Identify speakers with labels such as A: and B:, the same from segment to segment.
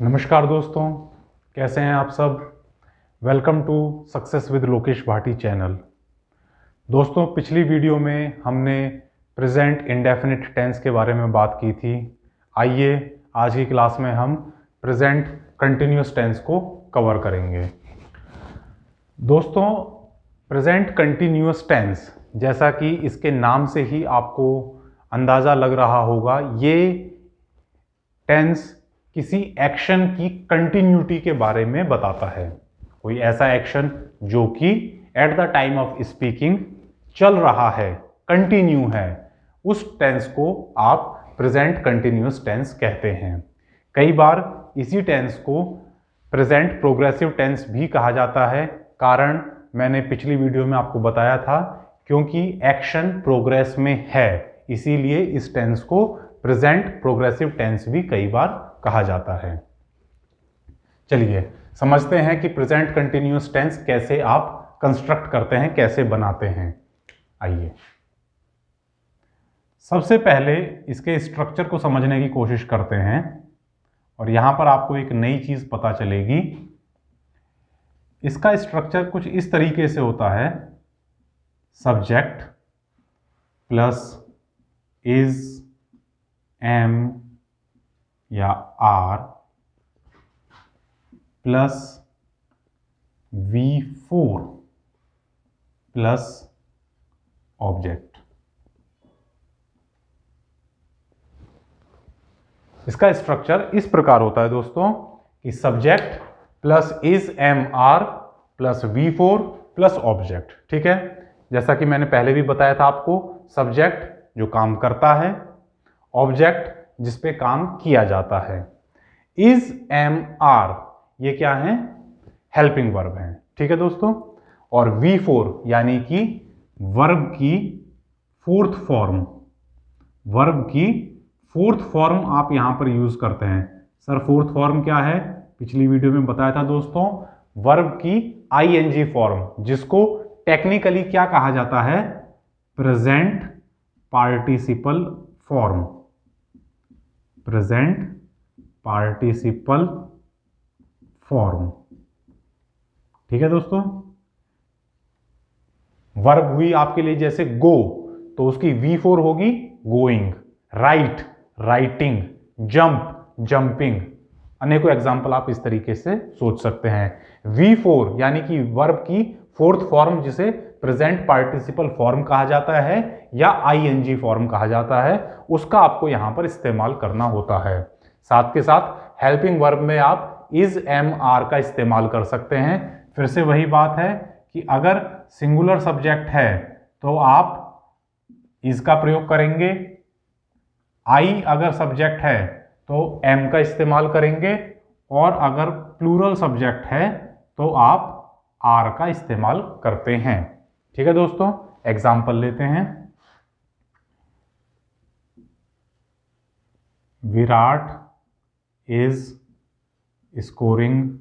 A: नमस्कार दोस्तों, कैसे हैं आप सब। Welcome to success with Lokesh Bhati channel. दोस्तों, पिछली वीडियो में हमने प्रेजेंट इंडेफिनिट टेंस के बारे में बात की थी। आइए आज की क्लास में हम प्रेजेंट कंटिन्यूअस टेंस को कवर करेंगे। दोस्तों, प्रेजेंट कंटिन्यूअस टेंस, जैसा कि इसके नाम से ही आपको अंदाज़ा लग रहा होगा, ये टेंस किसी एक्शन की कंटिन्यूटी के बारे में बताता है। कोई ऐसा एक्शन जो कि eight the time of speaking चल रहा है, कंटिन्यू है, उस टेंस को आप प्रेजेंट कंटिन्यूअस टेंस कहते हैं। कई बार इसी टेंस को प्रेजेंट प्रोग्रेसिव टेंस भी कहा जाता है। कारण मैंने पिछली वीडियो में आपको बताया था, क्योंकि एक्शन प्रोग्रेस में है, इसीलिए इस टेंस को प्रेजेंट प्रोग्रेसिव टेंस भी कई बार कहा जाता है। चलिए समझते हैं कि प्रेजेंट कंटिन्यूअस टेंस कैसे आप कंस्ट्रक्ट करते हैं, कैसे बनाते हैं। आइए सबसे पहले इसके स्ट्रक्चर को समझने की कोशिश करते हैं, और यहां पर आपको एक नई चीज पता चलेगी। इसका स्ट्रक्चर कुछ इस तरीके से होता है: सब्जेक्ट प्लस इज, एम या are plus V4 plus object. इसका स्ट्रक्चर इस प्रकार होता है दोस्तों कि subject plus is, am, are plus V4 plus object. ठीक है, जैसा कि मैंने पहले भी बताया था आपको, सब्जेक्ट जो काम करता है, ऑब्जेक्ट जिस पे काम किया जाता है। इज, एम, आर ये क्या है? हेल्पिंग वर्ब है। ठीक है दोस्तों, और V4 यानी कि वर्ब की फोर्थ फॉर्म, वर्ब की फोर्थ फॉर्म आप यहां पर यूज करते हैं। सर फोर्थ फॉर्म क्या है? पिछली वीडियो में बताया था दोस्तों, वर्ब की आईएनजी फॉर्म, जिसको टेक्निकली क्या कहा जाता है? Present participle form. Present participle form. ठीक है दोस्तों, वर्ब हुई आपके लिए जैसे गो, तो उसकी V4 होगी going, right writing, jump jumping. अनेकों एग्जाम्पल आप इस तरीके से सोच सकते हैं। V4 यानी कि वर्ब की फोर्थ फॉर्म, जिसे प्रेजेंट पार्टिसिपल फॉर्म कहा जाता है या आईएनजी फॉर्म कहा जाता है, उसका आपको यहां पर इस्तेमाल करना होता है। साथ के साथ हेल्पिंग वर्ब में आप इज, एम, आर का इस्तेमाल कर सकते हैं। फिर से वही बात है कि अगर सिंगुलर सब्जेक्ट है तो आप इज का प्रयोग करेंगे, आई अगर सब्जेक्ट है तो एम का इस्तेमाल करेंगे, और अगर प्लूरल सब्जेक्ट है तो आप आर का इस्तेमाल करते हैं। ठीक है दोस्तों, एग्जाम्पल लेते हैं। Virat is scoring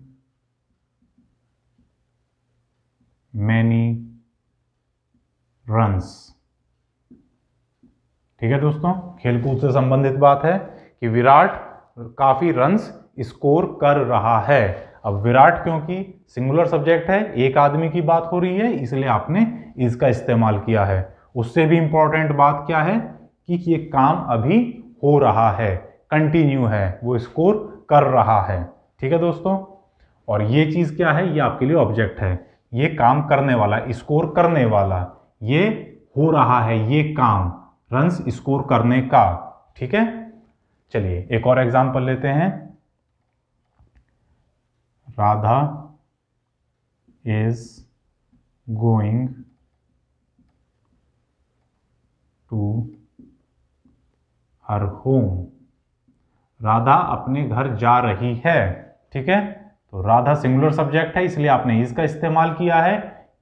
A: many runs. ठीक है दोस्तों, खेलकूद से संबंधित बात है कि विराट काफी रन्स स्कोर कर रहा है। अब विराट क्योंकि सिंगुलर सब्जेक्ट है, एक आदमी की बात हो रही है, इसलिए आपने इज का इस्तेमाल किया है। उससे भी इंपॉर्टेंट बात क्या है कि ये काम अभी हो रहा है, कंटिन्यू है, वो स्कोर कर रहा है। ठीक है दोस्तों, और ये चीज क्या है? ये आपके लिए ऑब्जेक्ट है। ये काम करने वाला, स्कोर करने वाला, ये हो रहा है, ये काम रन्स स्कोर करने का। ठीक है, चलिए एक और एग्जांपल लेते हैं। Radha is going to her home. Radha अपने घर जा रही है। ठीक है, तो राधा सिंगुलर सब्जेक्ट है, इसलिए आपने इज का इस्तेमाल किया है।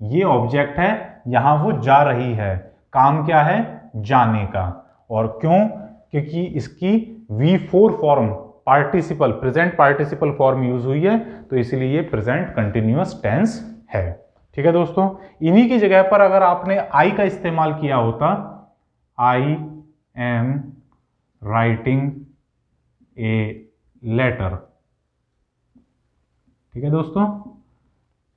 A: ये ऑब्जेक्ट है, यहां वो जा रही है, काम क्या है? जाने का। और क्यों? क्योंकि इसकी V4 form, participle, present participle form use हुई है, तो इसलिए ये प्रेजेंट कंटिन्यूअस टेंस है। ठीक है दोस्तों, इन्हीं की जगह पर अगर आपने आई का इस्तेमाल किया होता, I am writing a letter, ठीक है दोस्तों,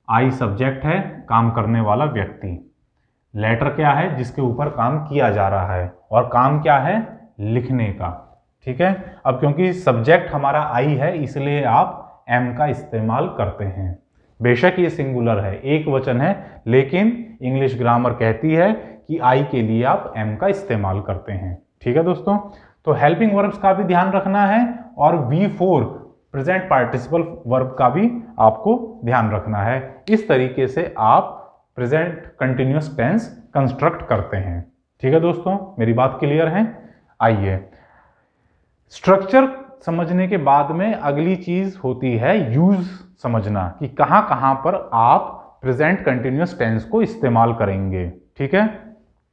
A: आई सब्जेक्ट है, काम करने वाला व्यक्ति। लेटर क्या है, जिसके ऊपर काम किया जा रहा है, और काम क्या है, लिखने का। ठीक है, अब क्योंकि सब्जेक्ट हमारा आई है इसलिए आप एम का इस्तेमाल करते हैं। बेशक ये सिंगुलर है, एक वचन है, लेकिन इंग्लिश ग्रामर कहती है कि आई के लिए आप एम का इस्तेमाल करते हैं। ठीक है दोस्तों, तो हेल्पिंग वर्ब्स का भी ध्यान रखना है और V4 प्रेजेंट पार्टिसिपल वर्ब का भी आपको ध्यान रखना है। इस तरीके से आप प्रेजेंट कंटिन्यूअस टेंस कंस्ट्रक्ट करते हैं। ठीक है दोस्तों, मेरी बात क्लियर है। आइए, स्ट्रक्चर समझने के बाद में अगली चीज होती है यूज समझना, कि कहां कहां पर आप प्रेजेंट कंटिन्यूअस टेंस को इस्तेमाल करेंगे। ठीक है,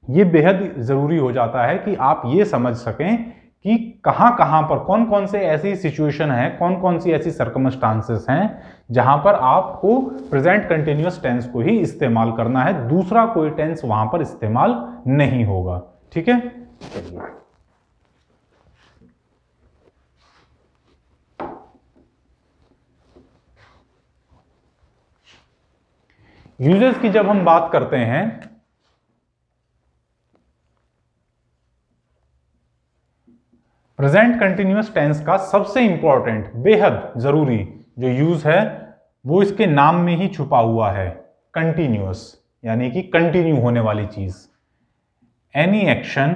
A: ये बेहद जरूरी हो जाता है कि आप ये समझ सकें कि कहां कहां पर कौन कौन से ऐसी सिचुएशन है, कौन कौन सी ऐसी सर्कमस्टांसेस हैं जहां पर आपको प्रेजेंट कंटिन्यूअस टेंस को ही इस्तेमाल करना है, दूसरा कोई टेंस वहां पर इस्तेमाल नहीं होगा। ठीक है, चलिए यूजेस की जब हम बात करते हैं, प्रेजेंट कंटिन्यूअस टेंस का सबसे इंपॉर्टेंट, बेहद जरूरी जो यूज है वो इसके नाम में ही छुपा हुआ है, कंटिन्यूअस, यानी कि कंटिन्यू होने वाली चीज। Any action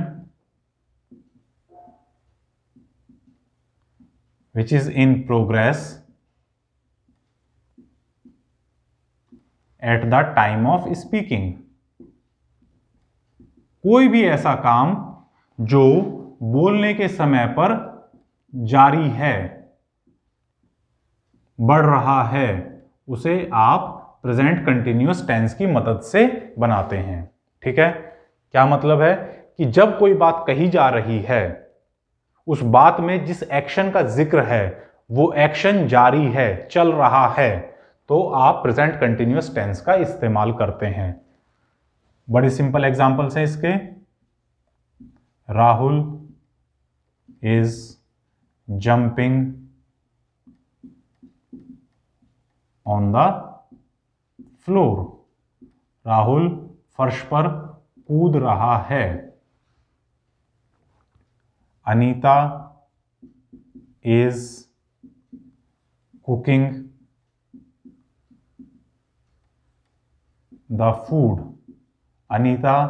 A: which is in progress at the time of speaking, कोई भी ऐसा काम जो बोलने के समय पर जारी है, बढ़ रहा है, उसे आप प्रेजेंट कंटिन्यूअस टेंस की मदद से बनाते हैं। ठीक है, क्या मतलब है कि जब कोई बात कही जा रही है, उस बात में जिस एक्शन का जिक्र है वो एक्शन जारी है, चल रहा है, तो आप प्रेजेंट कंटिन्यूअस टेंस का इस्तेमाल करते हैं। बड़े सिंपल एग्जांपल्स हैं इसके। Rahul is jumping on the floor, Rahul फर्श पर कूद रहा है। Anita is cooking the food, Anita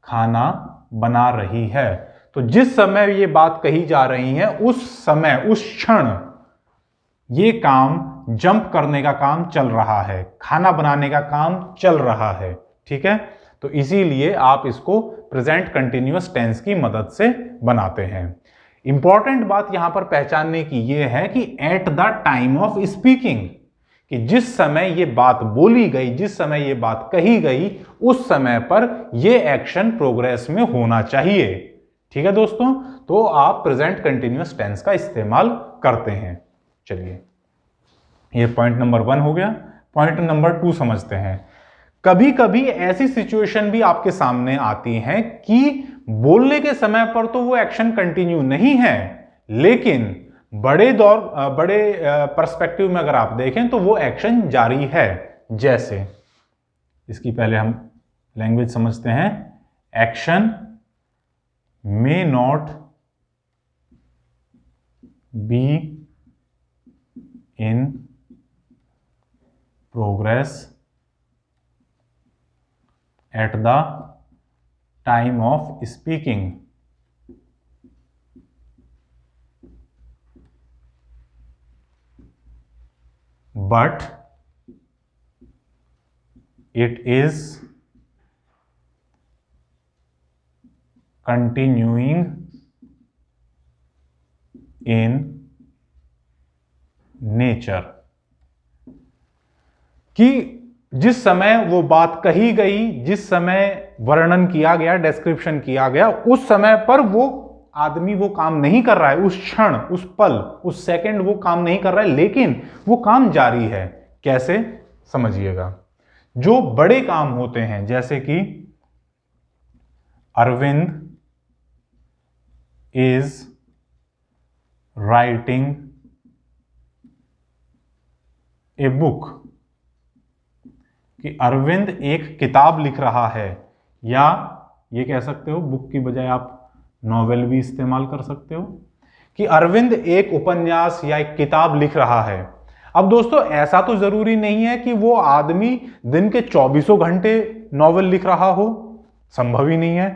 A: खाना बना रही है। तो जिस समय ये बात कही जा रही है उस समय, उस क्षण ये काम, जंप करने का काम चल रहा है, खाना बनाने का काम चल रहा है। ठीक है, तो इसीलिए आप इसको प्रेजेंट कंटिन्यूअस टेंस की मदद से बनाते हैं। इंपॉर्टेंट बात यहां पर पहचानने की यह है कि eight the time of speaking, कि जिस समय ये बात बोली गई, जिस समय ये बात कही गई, उस समय पर यह एक्शन प्रोग्रेस में होना चाहिए। ठीक है दोस्तों, तो आप प्रेजेंट कंटिन्यूअस टेंस का इस्तेमाल करते हैं। चलिए, ये पॉइंट नंबर 1 हो गया। पॉइंट नंबर 2 समझते हैं। कभी कभी ऐसी सिचुएशन भी आपके सामने आती है कि बोलने के समय पर तो वो एक्शन कंटिन्यू नहीं है, लेकिन बड़े पर्सपेक्टिव में अगर आप देखें तो वो एक्शन जारी है। जैसे, इसकी पहले हम लैंग्वेज समझते हैं। Action may not be in progress at the time of speaking, but it is continuing in nature, कि जिस समय वो बात कही गई, जिस समय वर्णन किया गया, डिस्क्रिप्शन किया गया, उस समय पर वो आदमी वो काम नहीं कर रहा है, उस क्षण, उस पल, उस सेकंड वो काम नहीं कर रहा है, लेकिन वो काम जारी है। कैसे, समझिएगा। जो बड़े काम होते हैं, जैसे कि Arvind is writing a book, कि अरविंद एक किताब लिख रहा है, या ये कह सकते हो बुक की बजाय आप नॉवेल भी इस्तेमाल कर सकते हो, कि अरविंद एक उपन्यास या एक किताब लिख रहा है। अब दोस्तों ऐसा तो जरूरी नहीं है कि वो आदमी दिन के 24 घंटे नॉवेल लिख रहा हो, संभव ही नहीं है।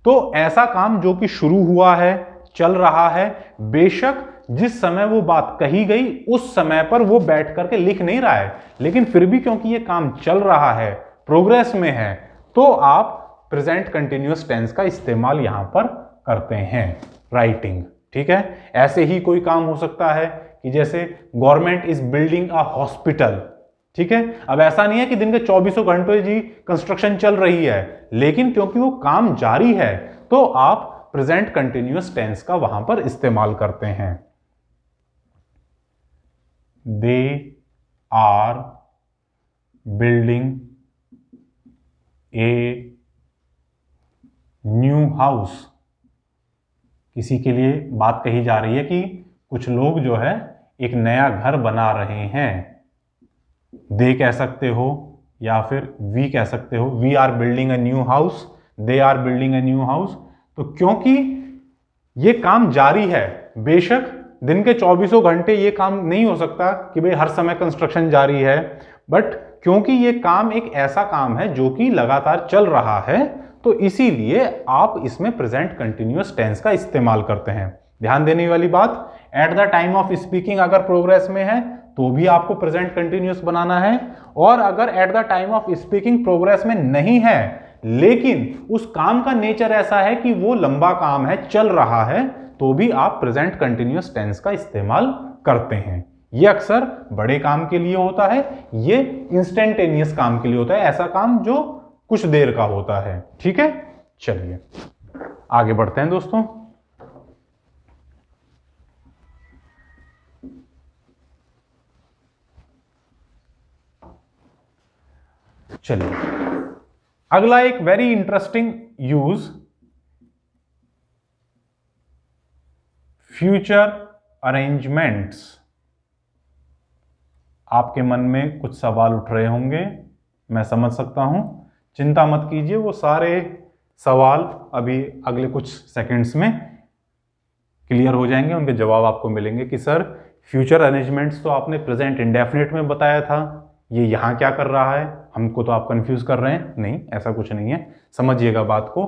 A: तो ऐसा काम जो कि शुरू हुआ है, चल रहा है, बेशक जिस समय वो बात कही गई उस समय पर वो बैठ करके लिख नहीं रहा है, लेकिन फिर भी क्योंकि ये काम चल रहा है, प्रोग्रेस में है, तो आप प्रेजेंट कंटिन्यूअस टेंस का इस्तेमाल यहां पर करते हैं, राइटिंग। ठीक है, ऐसे ही कोई काम हो सकता है कि जैसे government is building a hospital. ठीक है, अब ऐसा नहीं है कि दिन के 24 घंटे जी कंस्ट्रक्शन चल रही है, लेकिन क्योंकि वो काम जारी है तो आप प्रेजेंट कंटिन्यूअस टेंस का वहां पर इस्तेमाल करते हैं। They are building a new house, किसी के लिए बात कही जा रही है कि कुछ लोग जो है एक नया घर बना रहे हैं। दे कह सकते हो या फिर वी कह सकते हो, we are building a new house, they are building a new house. तो क्योंकि ये काम जारी है, बेशक दिन के 24 घंटे ये काम नहीं हो सकता कि भाई हर समय कंस्ट्रक्शन जारी है, बट क्योंकि ये काम एक ऐसा काम है जो कि लगातार चल रहा है, तो इसीलिए आप इसमें प्रेजेंट कंटिन्यूअस टेंस का इस्तेमाल करते हैं। ध्यान देने वाली बात, eight the time of speaking अगर प्रोग्रेस में है तो भी आपको प्रेजेंट कंटिन्यूअस बनाना है, और अगर eight the time of speaking progress में नहीं है लेकिन उस काम का नेचर ऐसा है कि वो लंबा काम है, चल रहा है, तो भी आप प्रेजेंट कंटिन्यूअस टेंस का इस्तेमाल करते हैं। ये अक्सर बड़े काम के लिए होता है, ये इंस्टेंटेनियस काम के लिए होता है, ऐसा काम जो कुछ देर का होता है। ठीक है, चलिए आगे बढ़ते हैं दोस्तों। चलिए अगला एक very interesting use, future arrangements. आपके मन में कुछ सवाल उठ रहे होंगे, मैं समझ सकता हूं, चिंता मत कीजिए, वो सारे सवाल अभी अगले कुछ सेकंड्स में क्लियर हो जाएंगे, उनके जवाब आपको मिलेंगे कि सर फ्यूचर अरेंजमेंट्स तो आपने प्रेजेंट इंडेफिनिट में बताया था, ये यहां क्या कर रहा है, हमको तो आप कंफ्यूज कर रहे हैं। नहीं, ऐसा कुछ नहीं है, समझिएगा बात को।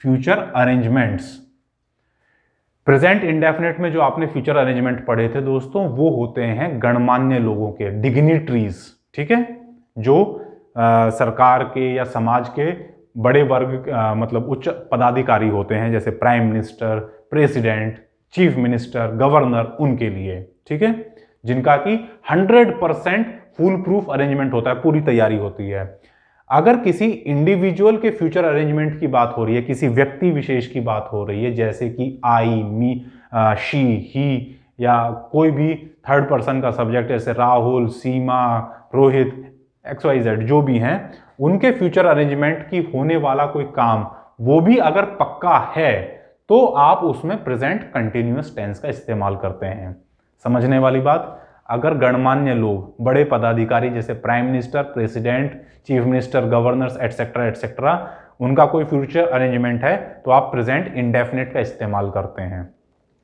A: फ्यूचर अरेंजमेंट्स, प्रेजेंट इंडेफिनिट में जो आपने फ्यूचर अरेंजमेंट पढ़े थे दोस्तों, वो होते हैं गणमान्य लोगों के, डिग्निटरीज। ठीक है, जो सरकार के या समाज के बड़े वर्ग मतलब उच्च पदाधिकारी होते हैं, जैसे prime minister, president, chief minister, governor, उनके लिए। ठीक है, जिनका कि 100% फुल प्रूफ अरेंजमेंट होता है, पूरी तैयारी होती है। अगर किसी इंडिविजुअल के फ्यूचर अरेंजमेंट की बात हो रही है, किसी व्यक्ति विशेष की बात हो रही है, जैसे कि आई, मी, शी, ही, या कोई भी थर्ड पर्सन का सब्जेक्ट, जैसे राहुल, सीमा, रोहित, XYZ जो भी हैं, उनके फ्यूचर अरेंजमेंट की होने वाला कोई काम, वो भी अगर पक्का है तो आप उसमें प्रेजेंट कंटिन्यूअस टेंस का इस्तेमाल करते हैं। समझने वाली बात, अगर गणमान्य लोग, बड़े पदाधिकारी जैसे prime minister, president, chief minister, governors etcetera etcetera, उनका कोई फ्यूचर अरेंजमेंट है तो आप प्रेजेंट इंडेफिनिट का इस्तेमाल करते हैं।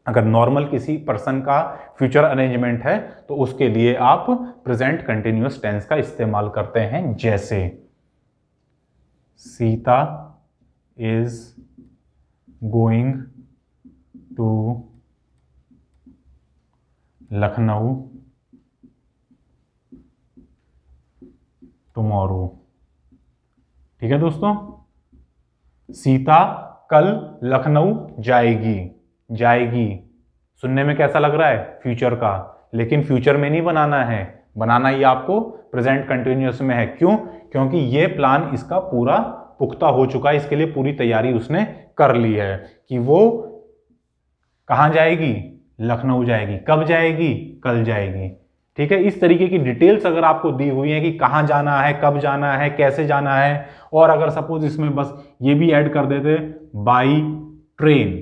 A: अगर नॉर्मल किसी पर्सन का फ्यूचर अरेंजमेंट है तो उसके लिए आप प्रेजेंट कंटिन्यूअस टेंस का इस्तेमाल करते हैं, जैसे Sita is going to Lucknow tomorrow. ठीक है दोस्तों, सीता कल लखनऊ जाएगी। जाएगी सुनने में कैसा लग रहा है, फ्यूचर का, लेकिन फ्यूचर में नहीं बनाना है, बनाना ही आपको प्रेजेंट कंटिन्यूअस में है। क्यों? क्योंकि ये प्लान इसका पूरा पुख्ता हो चुका है, इसके लिए पूरी तैयारी उसने कर ली है कि वो कहां जाएगी, लखनऊ जाएगी। कब जाएगी? कल जाएगी। ठीक है, इस तरीके की डिटेल्स अगर आपको दी हुई है कि कहां जाना है, कब जाना है, कैसे जाना है, और अगर सपोज इसमें बस ये भी ऐड कर देते बाई ट्रेन,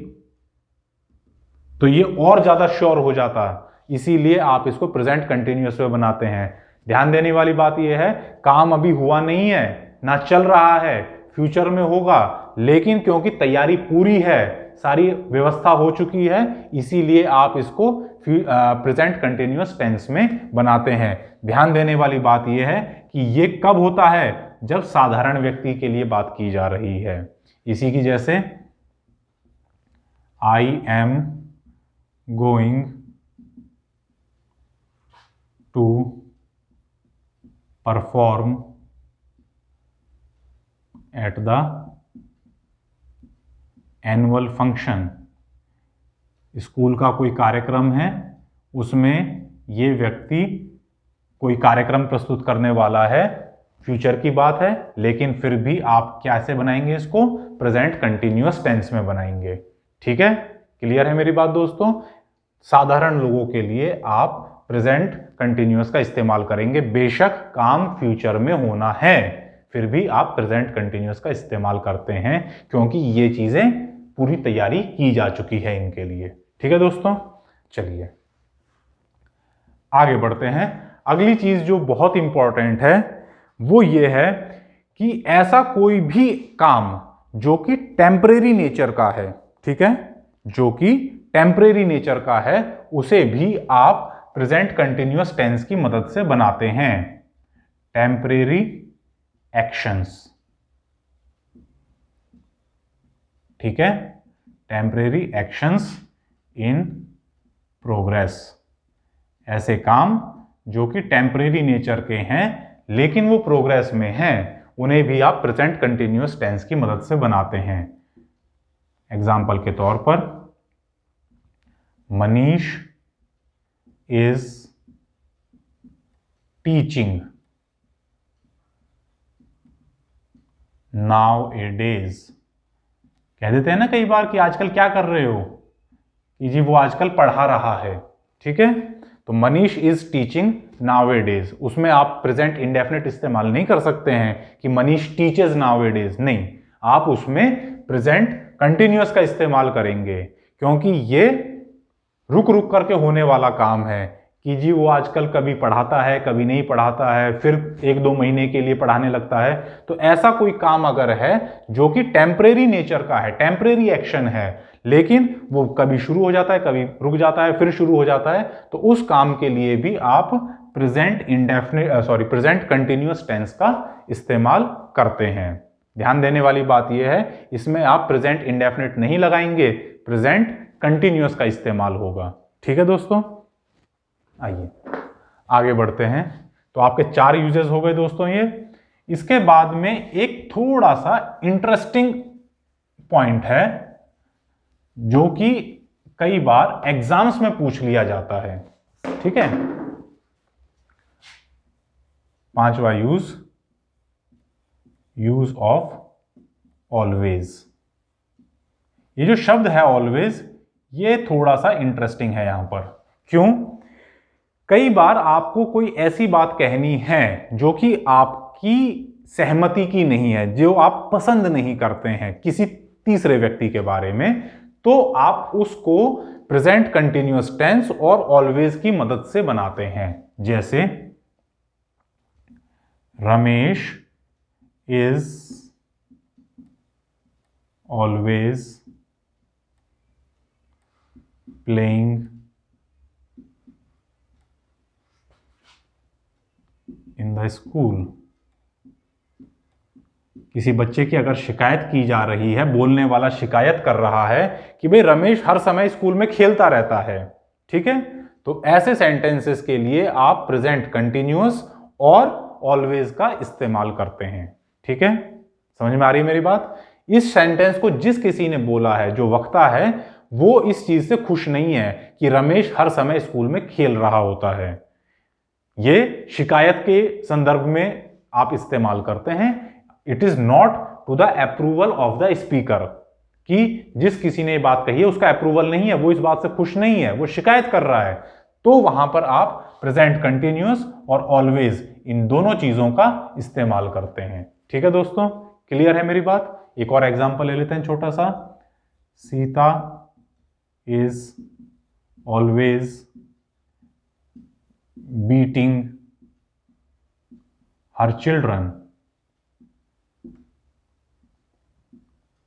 A: तो ये और ज्यादा श्योर हो जाता, इसीलिए आप इसको प्रेजेंट कंटिन्यूअस में बनाते हैं। ध्यान देने वाली बात यह है, काम अभी हुआ नहीं है, ना चल रहा है, फ्यूचर में होगा, लेकिन क्योंकि तैयारी पूरी है, सारी व्यवस्था हो चुकी है, इसीलिए आप इसको प्रेजेंट कंटिन्यूअस टेंस में बनाते हैं। ध्यान देने वाली बात यह है कि ये कब होता है, जब साधारण व्यक्ति के लिए बात की जा रही है। इसी की जैसे I am going to perform at the annual function. School का कोई कार्यक्रम है, उसमें ये व्यक्ति कोई कार्यक्रम प्रस्तुत करने वाला है, फ्यूचर की बात है, लेकिन फिर भी आप कैसे बनाएंगे इसको, प्रेजेंट कंटिन्यूअस टेंस में बनाएंगे। ठीक है, क्लियर है मेरी बात दोस्तों? साधारण लोगों के लिए आप प्रेजेंट कंटिन्यूअस का इस्तेमाल करेंगे, बेशक काम फ्यूचर में होना है, फिर भी आप प्रेजेंट कंटिन्यूअस का इस्तेमाल करते हैं, क्योंकि ये चीजें पूरी तैयारी की जा चुकी है इनके लिए। ठीक है दोस्तों, चलिए आगे बढ़ते हैं। अगली चीज जो बहुत इंपॉर्टेंट है वो ये है कि ऐसा कोई भी काम जो कि टेम्परेरी नेचर का है, ठीक है, जो कि टेम्परेरी नेचर का है, उसे भी आप प्रेजेंट कंटिन्यूअस टेंस की मदद से बनाते हैं। टेम्परेरी एक्शंस, ठीक है, टेम्परेरी एक्शंस इन प्रोग्रेस, ऐसे काम जो कि टेम्परेरी नेचर के हैं लेकिन वो प्रोग्रेस में हैं, उन्हें भी आप प्रेजेंट कंटिन्यूअस टेंस की मदद से बनाते हैं। एग्जाम्पल के तौर पर, Manish is teaching now A days. कह देते हैं ना कई बार कि आजकल क्या कर रहे हो, कि जी वो आजकल पढ़ा रहा है। ठीक है, तो Manish is teaching now A days, उसमें आप प्रेजेंट इंडेफिनिट इस्तेमाल नहीं कर सकते हैं कि मनीष टीचेज नाउ ए डेज, नहीं, आप उसमें प्रेजेंट कंटिन्यूअस का इस्तेमाल करेंगे, क्योंकि ये रुक रुक करके होने वाला काम है कि जी वो आजकल कभी पढ़ाता है, कभी नहीं पढ़ाता है, फिर 1-2 महीने के लिए पढ़ाने लगता है। तो ऐसा कोई काम अगर है जो कि टेम्परेरी नेचर का है, टेम्परेरी एक्शन है, लेकिन वो कभी शुरू हो जाता है, कभी रुक जाता है, फिर शुरू हो जाता है, तो उस काम के लिए भी आप प्रेजेंट कंटिन्यूअस टेंस का इस्तेमाल करते हैं। ध्यान देने वाली बात यह है, इसमें आप प्रेजेंट इंडेफिनिट नहीं लगाएंगे, प्रेजेंट कंटिन्यूअस का इस्तेमाल होगा। ठीक है दोस्तों, आइए आगे बढ़ते हैं। तो आपके 4 यूजेस हो गए दोस्तों ये। इसके बाद में एक थोड़ा सा इंटरेस्टिंग पॉइंट है जो कि कई बार एग्जाम्स में पूछ लिया जाता है। ठीक है, 5वां यूज ऑफ ऑलवेज। ये जो शब्द है ऑलवेज, ये थोड़ा सा इंटरेस्टिंग है यहां पर। क्यों? कई बार आपको कोई ऐसी बात कहनी है जो कि आपकी सहमति की नहीं है, जो आप पसंद नहीं करते हैं किसी तीसरे व्यक्ति के बारे में, तो आप उसको प्रेजेंट कंटिन्यूअस टेंस और ऑलवेज की मदद से बनाते हैं। जैसे Ramesh is always playing in the school. किसी बच्चे की अगर शिकायत की जा रही है, बोलने वाला शिकायत कर रहा है कि भाई रमेश हर समय स्कूल में खेलता रहता है, ठीक है, तो ऐसे सेंटेंसेस के लिए आप प्रेजेंट कंटिन्यूअस और ऑलवेज का इस्तेमाल करते हैं। ठीक है, समझ में आ रही है मेरी बात? इस सेंटेंस को जिस किसी ने बोला है, जो वक्ता है, वो इस चीज से खुश नहीं है कि रमेश हर समय स्कूल में खेल रहा होता है। ये शिकायत के संदर्भ में आप इस्तेमाल करते हैं। It is not to the approval of the speaker, कि जिस किसी ने बात कही है उसका अप्रूवल नहीं है, वो इस बात से खुश नहीं है, वो शिकायत कर रहा है, तो वहां पर आप प्रेजेंट कंटिन्यूअस और ऑलवेज इन दोनों चीजों का इस्तेमाल करते हैं। ठीक है दोस्तों, क्लियर है मेरी बात? एक और एग्जांपल ले लेते हैं छोटा सा। Sita is always beating her children.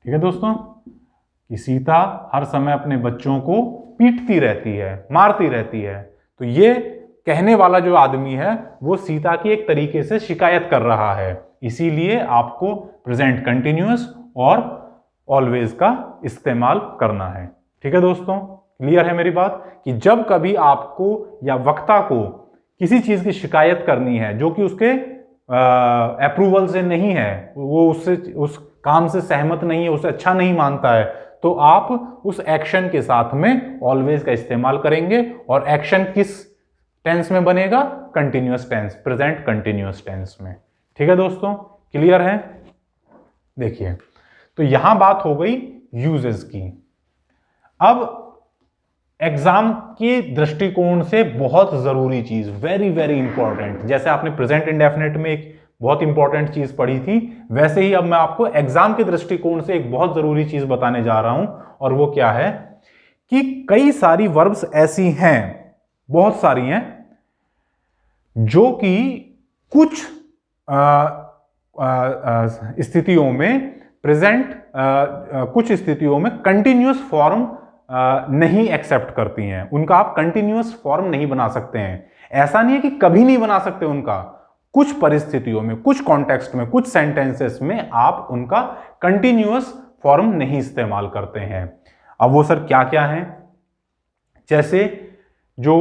A: ठीक है दोस्तों, कि सीता हर समय अपने बच्चों को पीटती रहती है, मारती रहती है। तो ये कहने वाला जो आदमी है वो सीता की एक तरीके से शिकायत कर रहा है, इसीलिए आपको प्रेजेंट कंटिन्यूअस और ऑलवेज का इस्तेमाल करना है। ठीक है दोस्तों, क्लियर है मेरी बात, कि जब कभी आपको या वक्ता को किसी चीज की शिकायत करनी है जो कि उसके अप्रूवल से नहीं है, वो उससे उस काम से सहमत नहीं है, उसे अच्छा नहीं मानता है, तो आप उस एक्शन के साथ में ऑलवेज का इस्तेमाल करेंगे। और एक्शन किस टेंस में बनेगा? Continuous tense, present continuous tense में। ठीक है दोस्तों, क्लियर है? देखिए, तो यहां बात हो गई यूजेस की। अब एग्जाम के दृष्टिकोण से बहुत जरूरी चीज, वेरी वेरी इंपॉर्टेंट, जैसे आपने प्रेजेंट इंडेफिनिट में एक बहुत इंपॉर्टेंट चीज पढ़ी थी, वैसे ही अब मैं आपको एग्जाम के दृष्टिकोण से एक बहुत जरूरी चीज बताने जा रहा हूं। और वो क्या है कि कई सारी वर्ब्स ऐसी हैं, बहुत सारी हैं, जो कि कुछ स्थितियों में प्रेजेंट, कुछ स्थितियों में कंटिन्यूअस फॉर्म नहीं एक्सेप्ट करती हैं। उनका आप कंटिन्यूअस फॉर्म नहीं बना सकते हैं। ऐसा नहीं है कि कभी नहीं बना सकते उनका, कुछ परिस्थितियों में, कुछ कॉन्टेक्स्ट में, कुछ सेंटेंसेस में आप उनका कंटिन्यूअस फॉर्म नहीं इस्तेमाल करते हैं। अब वो सर क्या क्या है? जैसे जो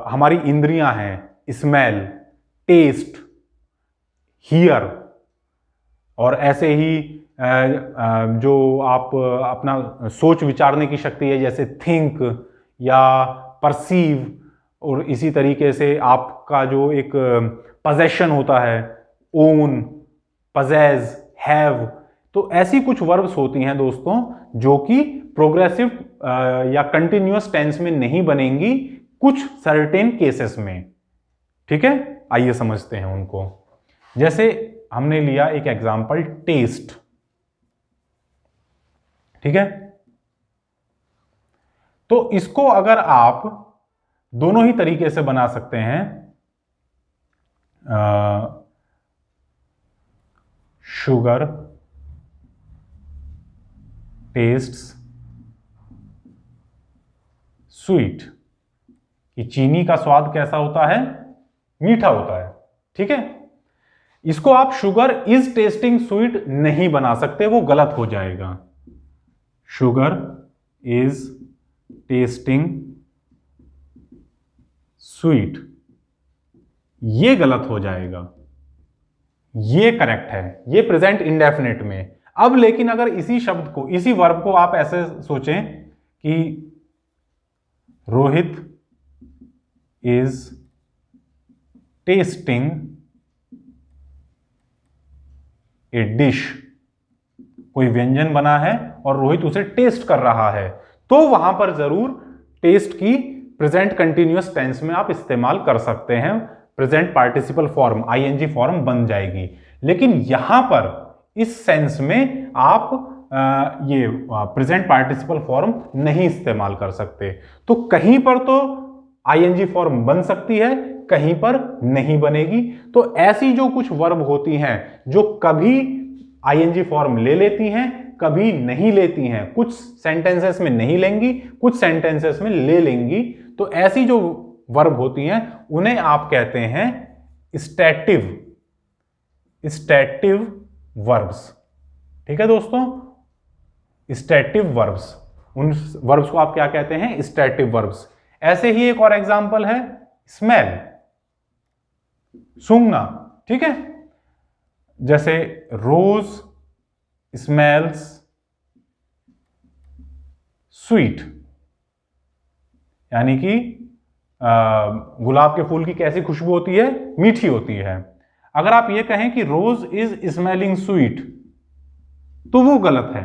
A: हमारी इंद्रियां हैं, स्मेल, टेस्ट, हियर, और ऐसे ही जो आप अपना सोच विचारने की शक्ति है, जैसे थिंक या परसीव, और इसी तरीके से आपका जो एक पजेशन होता है, ओन, पजेज, हैव, तो ऐसी कुछ वर्ब्स होती हैं दोस्तों जो कि प्रोग्रेसिव या कंटिन्यूअस टेंस में नहीं बनेंगी, कुछ सर्टेन केसेस में। ठीक है, आइए समझते हैं उनको। जैसे हमने लिया एक एग्जांपल, टेस्ट। ठीक है, तो इसको अगर आप दोनों ही तरीके से बना सकते हैं, शुगर टेस्ट्स स्वीट, कि चीनी का स्वाद कैसा होता है? मीठा होता है। ठीक है, इसको आप शुगर इज टेस्टिंग स्वीट नहीं बना सकते, वो गलत हो जाएगा। शुगर इज टेस्टिंग स्वीट, ये गलत हो जाएगा, ये करेक्ट है, ये प्रेजेंट इंडेफिनिट में। अब लेकिन अगर इसी शब्द को, इसी वर्ब को आप ऐसे सोचें कि Rohit is tasting a dish, कोई व्यंजन बना है और रोहित उसे टेस्ट कर रहा है, तो वहां पर जरूर टेस्ट की प्रेजेंट कंटिन्यूअस टेंस में आप इस्तेमाल कर सकते हैं, present participle form, ING form बन जाएगी। लेकिन यहां पर इस सेंस में आप ये प्रेजेंट पार्टिसिपल फॉर्म नहीं इस्तेमाल कर सकते। तो कहीं पर तो आईएनजी फॉर्म बन सकती है, कहीं पर नहीं बनेगी। तो ऐसी जो कुछ वर्ब होती हैं जो कभी आईएनजी फॉर्म ले लेती हैं, कभी नहीं लेती हैं, कुछ सेंटेंसेस में नहीं लेंगी, कुछ सेंटेंसेस में ले लेंगी, तो ऐसी जो वर्ब होती हैं उन्हें आप कहते हैं स्टैटिव वर्ब्स। ठीक है दोस्तों, स्टैटिव वर्ब्स, उन वर्ब्स को आप क्या कहते हैं? स्टैटिव वर्ब्स। ऐसे ही एक और एग्जांपल है, स्मेल, सूंघना। ठीक है, जैसे रोज स्मेल्स स्वीट, यानी कि गुलाब के फूल की कैसी खुशबू होती है? मीठी होती है। अगर आप ये कहें कि रोज इज स्मेलिंग स्वीट, तो वो गलत है,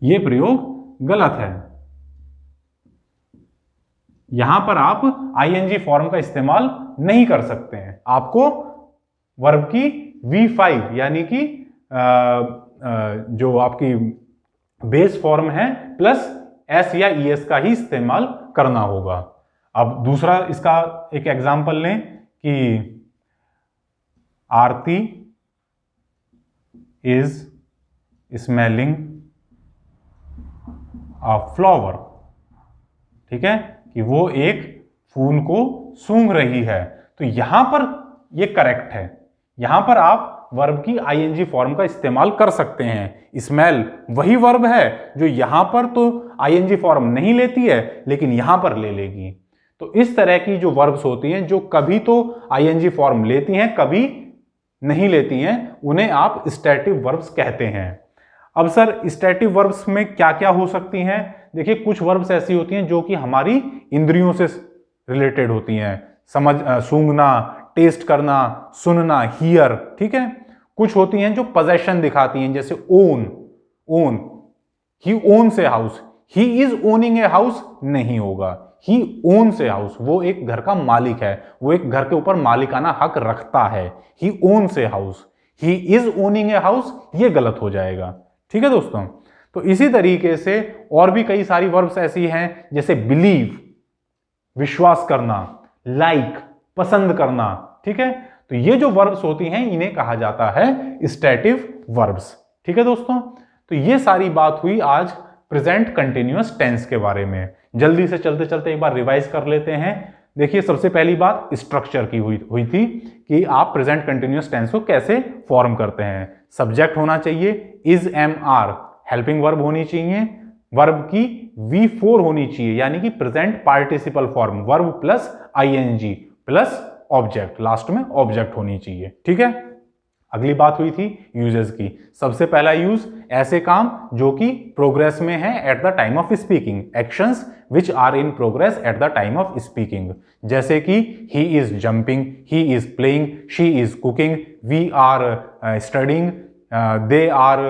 A: ये प्रयोग गलत है। यहां पर आप आईएनजी फॉर्म का इस्तेमाल नहीं कर सकते हैं। आपको वर्ब की V5 यानी कि जो आपकी बेस फॉर्म है प्लस एस या ईएस का ही इस्तेमाल करना होगा। अब दूसरा इसका एक एग्जांपल लें कि आरती इज स्मेलिंग अ फ्लावर, ठीक है, कि वो एक फूल को सूंघ रही है। तो यहां पर ये करेक्ट है, यहां पर आप वर्ब की आईएनजी फॉर्म का इस्तेमाल कर सकते हैं। स्मेल वही वर्ब है जो यहां पर तो आईएनजी फॉर्म नहीं लेती है लेकिन यहां पर ले लेगी। तो इस तरह की जो वर्ब्स होती हैं जो कभी तो आईएनजी फॉर्म लेती हैं कभी नहीं लेती हैं, उन्हें आप स्टैटिव वर्ब्स कहते हैं। अब सर स्टैटिव वर्ब्स में क्या क्या हो सकती हैं? देखिए कुछ वर्ब्स ऐसी होती हैं जो कि हमारी इंद्रियों से रिलेटेड होती हैं, सूंघना, टेस्ट करना, सुनना, हियर, ठीक है। कुछ होती हैं जो पोजेशन दिखाती हैं, जैसे own, own, he owns a house, he is owning a house नहीं होगा, ही ओन्स ए हाउस, वो एक घर का मालिक है, वो एक घर के ऊपर मालिकाना हक रखता है। He owns a house, he is owning a house, ये गलत हो जाएगा, ठीक है दोस्तों। तो इसी तरीके से और भी कई सारी वर्ब्स ऐसी हैं, जैसे बिलीव, विश्वास करना, लाइक, पसंद करना, ठीक है। तो ये जो वर्ब्स होती हैं इन्हें कहा जाता है स्टैटिव वर्ब्स, ठीक है दोस्तों। तो ये सारी बात हुई आज प्रेजेंट कंटिन्यूअस टेंस के बारे में। जल्दी से चलते चलते एक बार रिवाइज कर लेते हैं। देखिए सबसे पहली बात स्ट्रक्चर की हुई थी कि आप प्रेजेंट कंटिन्यूअस टेंस को कैसे फॉर्म करते हैं। सब्जेक्ट होना चाहिए, is, am, are, helping verb होनी चाहिए, वर्ब की V4 होनी चाहिए यानी कि present participle form, verb plus ING plus object, last में ऑब्जेक्ट होनी चाहिए, ठीक है। अगली बात हुई थी यूजेस की। सबसे पहला यूज ऐसे काम जो कि प्रोग्रेस में है at the time of speaking, actions which are in progress at the time of speaking, जैसे कि he is jumping, he is playing, she is cooking, we are studying, they are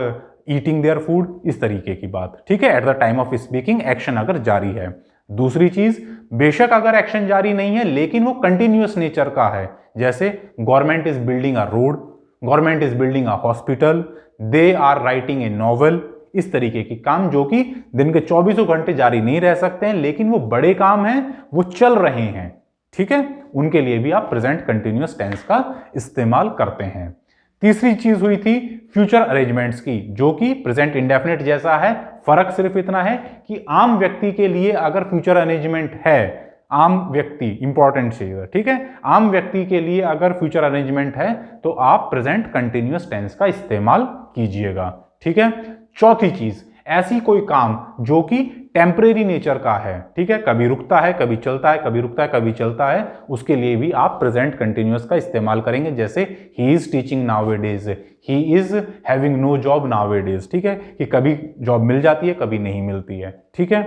A: eating their food, इस तरीके की बात, ठीक है। At the time of speaking action अगर जारी है। दूसरी चीज, बेशक अगर एक्शन जारी नहीं है लेकिन वो कंटिन्यूअस नेचर का है, जैसे government is building a road, government is building a hospital, they are writing a novel, इस तरीके की काम जो कि दिन के 24 घंटे जारी नहीं रह सकते हैं लेकिन वो बड़े काम हैं, वो चल रहे हैं, ठीक है, उनके लिए भी आप प्रेजेंट कंटिन्यूअस टेंस का इस्तेमाल करते हैं। तीसरी चीज हुई थी फ्यूचर अरेंजमेंट्स की, जो कि प्रेजेंट इंडेफिनिट जैसा है, फर्क सिर्फ इतना है कि आम व्यक्ति के लिए अगर फ्यूचर अरेंजमेंट है, आम व्यक्ति इंपॉर्टेंट चीज है, ठीक है, आम व्यक्ति के लिए अगर फ्यूचर अरेंजमेंट है तो आप प्रेजेंट कंटिन्यूअस टेंस का इस्तेमाल कीजिएगा, ठीक है। चौथी चीज, ऐसी कोई काम जो कि टेम्परेरी नेचर का है, ठीक है, कभी रुकता है कभी चलता है, कभी रुकता है कभी चलता है, उसके लिए भी आप प्रेजेंट कंटिन्यूअस का इस्तेमाल करेंगे, जैसे he is teaching nowadays, he is having no job nowadays, ठीक है, कि कभी जॉब मिल जाती है कभी नहीं मिलती है, ठीक है।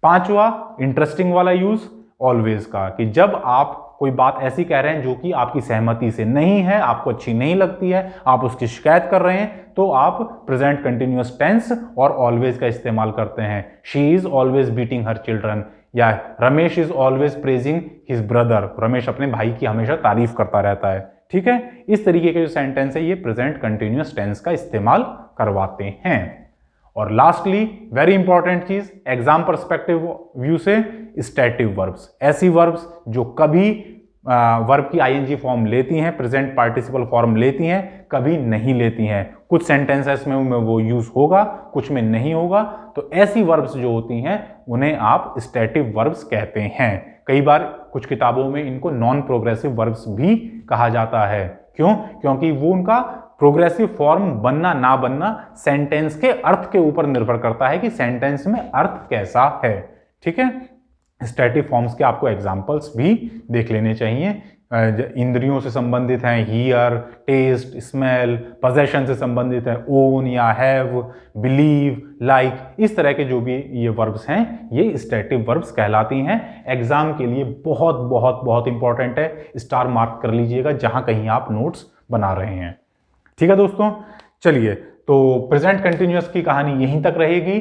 A: पांचवा इंटरेस्टिंग वाला यूज ऑलवेज का, कि जब आप कोई बात ऐसी कह रहे हैं जो कि आपकी सहमति से नहीं है, आपको अच्छी नहीं लगती है, आप उसकी शिकायत कर रहे हैं, तो आप प्रेजेंट कंटिन्यूअस टेंस और ऑलवेज का इस्तेमाल करते हैं। She is always beating her children, या Ramesh is always praising his brother, Ramesh अपने भाई की हमेशा तारीफ करता रहता है, ठीक है। इस तरीके के जो सेंटेंस है ये प्रेजेंट कंटिन्यूअस टेंस का इस्तेमाल करवाते हैं। और लास्टली वेरी इंपॉर्टेंट चीज, एग्जाम पर्सपेक्टिव व्यू से, स्टैटिव वर्ब्स, ऐसी वर्ब्स जो कभी वर्ब की आईएनजी फॉर्म लेती हैं, प्रेजेंट पार्टिसिपल फॉर्म लेती हैं, कभी नहीं लेती हैं। कुछ सेंटेंसेस में वो यूज होगा, कुछ में नहीं होगा। तो ऐसी वर्ब्स जो होती हैं उन्हें आप स्टैटिव वर्ब्स कहते हैं। कई बार कुछ किताबों में इनको नॉन प्रोग्रेसिव वर्ब्स भी कहा जाता है। क्यों? क्योंकि वो उनका प्रोग्रेसिव फॉर्म बनना ना बनना सेंटेंस के अर्थ के ऊपर निर्भर करता है कि सेंटेंस में अर्थ कैसा है, ठीक है। स्टैटिव फॉर्म्स के आपको एग्जांपल्स भी देख लेने चाहिए। इंद्रियों से संबंधित हैं, हियर, टेस्ट, स्मेल, पोजेशन से संबंधित है, ओन या हैव, बिलीव, लाइक, इस तरह के जो भी ये वर्ब्स हैं ये स्टैटिव वर्ब्स कहलाती हैं। एग्जाम के लिए बहुत बहुत बहुत इंपॉर्टेंट है, स्टार मार्क कर लीजिएगा जहां कहीं आप नोट्स बना रहे हैं, ठीक है दोस्तों। चलिए, तो प्रेजेंट कंटिन्यूअस की कहानी यहीं तक रहेगी।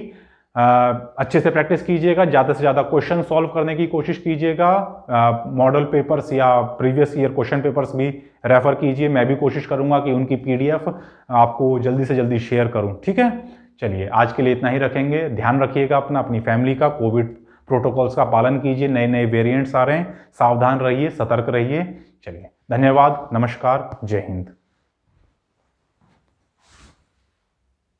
A: अच्छे से प्रैक्टिस कीजिएगा, ज़्यादा से ज़्यादा क्वेश्चन सॉल्व करने की कोशिश कीजिएगा। मॉडल पेपर्स या प्रीवियस ईयर क्वेश्चन पेपर्स भी रेफर कीजिए। मैं भी कोशिश करूंगा कि उनकी पीडीएफ आपको जल्दी से जल्दी शेयर करूं, ठीक है। चलिए, आज के लिए इतना ही रखेंगे। ध्यान रखिएगा अपनी फैमिली का, कोविड प्रोटोकॉल्स का पालन कीजिए। नए नए वेरिएंट्स आ रहे हैं, सावधान रहिए, सतर्क रहिए। चलिए, धन्यवाद, नमस्कार, जय हिंद।